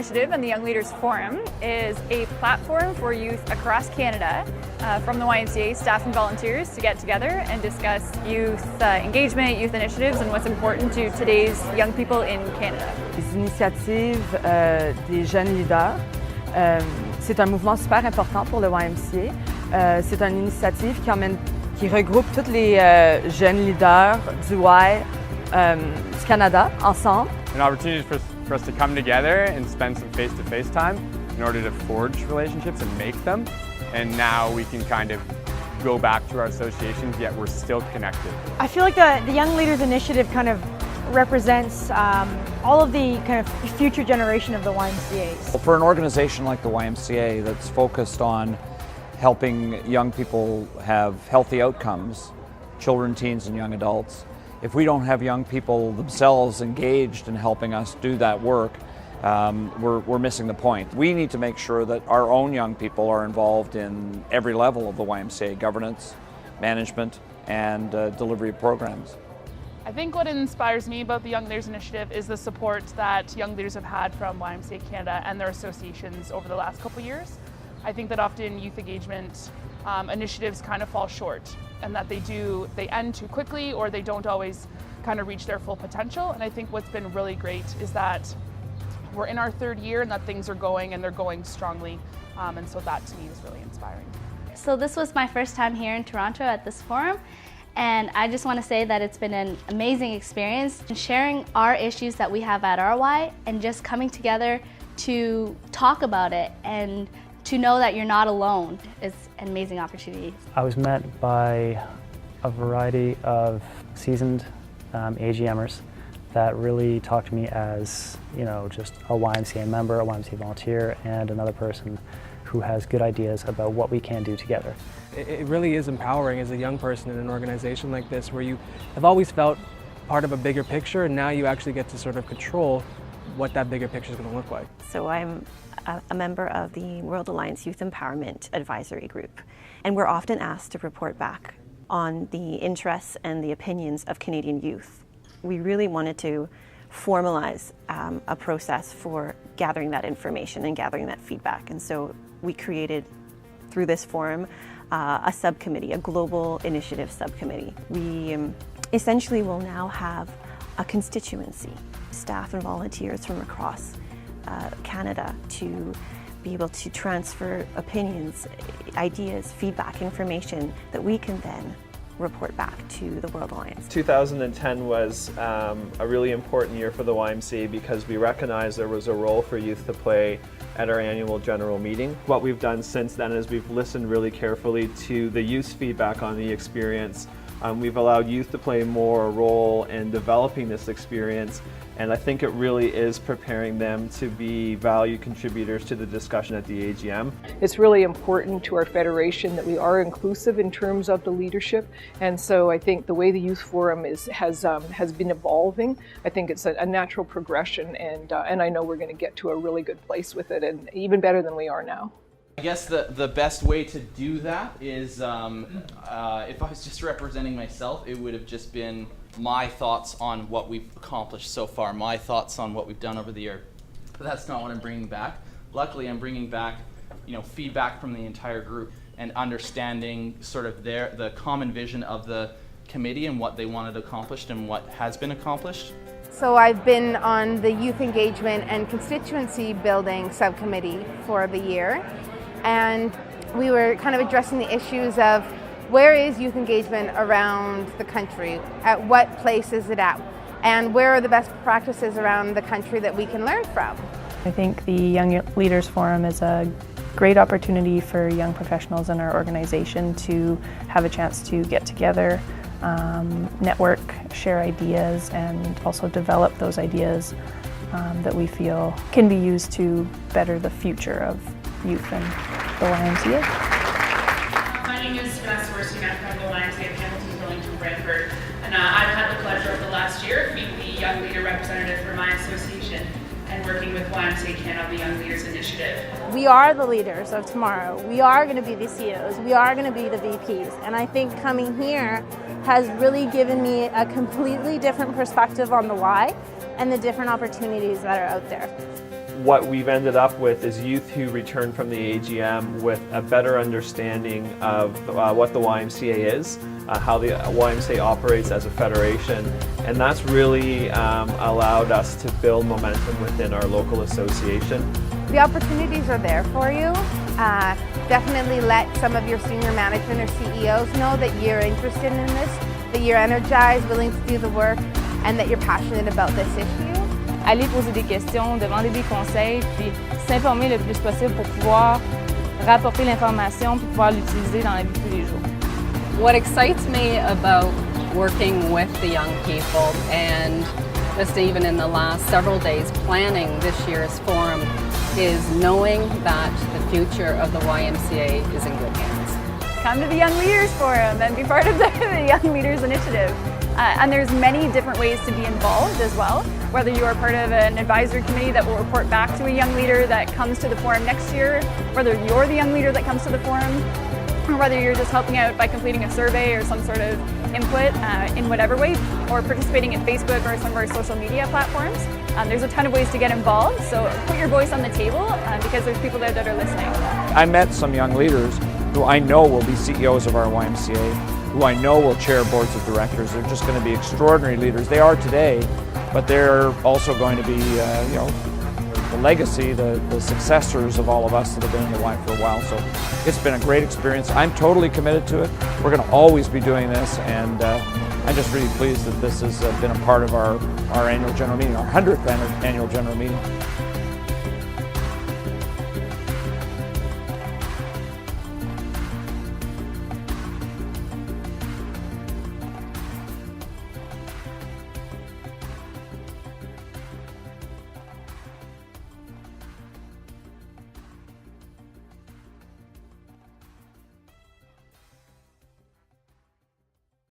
Initiative and the Young Leaders Forum is a platform for youth across Canada from the YMCA staff and volunteers to get together and discuss youth engagement, youth initiatives, and what's important to today's young people in Canada. Les initiatives des jeunes leaders, c'est un mouvement super important pour le YMCA. C'est une initiative qui regroupe tous les jeunes leaders du du Canada ensemble. An opportunity for us to come together and spend some face-to-face time in order to forge relationships and make them. And now we can kind of go back to our associations, yet we're still connected. I feel like the Young Leaders Initiative kind of represents all of the kind of future generation of the YMCAs. For an organization like the YMCA that's focused on helping young people have healthy outcomes, children, teens, and young adults, if we don't have young people themselves engaged in helping us do that work, we're missing the point. We need to make sure that our own young people are involved in every level of the YMCA: governance, management, and delivery of programs. I think what inspires me about the Young Leaders Initiative is the support that young leaders have had from YMCA Canada and their associations over the last couple years. I think that often youth engagement initiatives kind of fall short, and that they end too quickly, or they don't always kind of reach their full potential. And I think what's been really great is that we're in our third year and that things are going, and they're going strongly. And so that to me is really inspiring. So this was my first time here in Toronto at this forum, and I just want to say that it's been an amazing experience, sharing our issues that we have at RY and just coming together to talk about it and to know that you're not alone is an amazing opportunity. I was met by a variety of seasoned AGMers that really talked to me as, just a YMCA member, a YMCA volunteer, and another person who has good ideas about what we can do together. It really is empowering as a young person in an organization like this, where you have always felt part of a bigger picture, and now you actually get to sort of control what that bigger picture is going to look like. So I'm a member of the World Alliance Youth Empowerment Advisory Group, and we're often asked to report back on the interests and the opinions of Canadian youth. We really wanted to formalize a process for gathering that information and gathering that feedback, and so we created, through this forum, a subcommittee, a global initiative subcommittee. We essentially will now have a constituency, staff and volunteers from across Canada, to be able to transfer opinions, ideas, feedback, information that we can then report back to the World Alliance. 2010 was a really important year for the YMCA because we recognized there was a role for youth to play at our annual general meeting. What we've done since then is we've listened really carefully to the youth's feedback on the experience. We've allowed youth to play more a role in developing this experience, and I think it really is preparing them to be valued contributors to the discussion at the AGM. It's really important to our federation that we are inclusive in terms of the leadership, and so I think the way the Youth Forum has been evolving, I think it's a natural progression, and I know we're going to get to a really good place with it, and even better than we are now. I guess the best way to do that is, if I was just representing myself, it would have just been my thoughts on what we've accomplished so far, my thoughts on what we've done over the year. But that's not what I'm bringing back. Luckily, I'm bringing back, feedback from the entire group and understanding sort of the common vision of the committee and what they wanted accomplished and what has been accomplished. So I've been on the Youth Engagement and Constituency Building Subcommittee for the year, and we were kind of addressing the issues of where is youth engagement around the country, at what place is it at, and where are the best practices around the country that we can learn from. I think the Young Leaders Forum is a great opportunity for young professionals in our organization to have a chance to get together, network, share ideas, and also develop those ideas that we feel can be used to better the future of youth and the YMCA. My name is Vanessa Worsting. I'm from the YMCA of Hamilton, Burlington, Brantford, and I've had the pleasure over the last year of being the Young Leader representative for my association and working with YMCA Canada on the Young Leaders Initiative. We are the leaders of tomorrow. We are going to be the CEOs. We are going to be the VPs. And I think coming here has really given me a completely different perspective on the why and the different opportunities that are out there. what we've ended up with is youth who return from the AGM with a better understanding of what the YMCA is, how the YMCA operates as a federation, and that's really allowed us to build momentum within our local association. The opportunities are there for you. Definitely let some of your senior management or CEOs know that you're interested in this, that you're energized, willing to do the work, and that you're passionate about this issue. Aller poser des questions, demander des conseils, puis s'informer le plus possible pour pouvoir rapporter l'information puis pouvoir l'utiliser dans la vie de tous les jours. What excites me about working with the young people and just even in the last several days planning this year's forum is knowing that the future of the YMCA is in good hands. Come to the Young Leaders Forum and be part of the Young Leaders Initiative. And there's many different ways to be involved as well, whether you are part of an advisory committee that will report back to a young leader that comes to the forum next year, whether you're the young leader that comes to the forum, or whether you're just helping out by completing a survey or some sort of input in whatever way, or participating in Facebook or some of our social media platforms. There's a ton of ways to get involved, so put your voice on the table because there's people there that are listening. I met some young leaders who I know will be CEOs of our YMCA, who I know will chair boards of directors. They're just going to be extraordinary leaders. They are today, but they're also going to be, the legacy, the successors of all of us that have been in the Y for a while. So it's been a great experience. I'm totally committed to it. We're going to always be doing this, and I'm just really pleased that this has been a part of our annual general meeting, our 100th annual general meeting.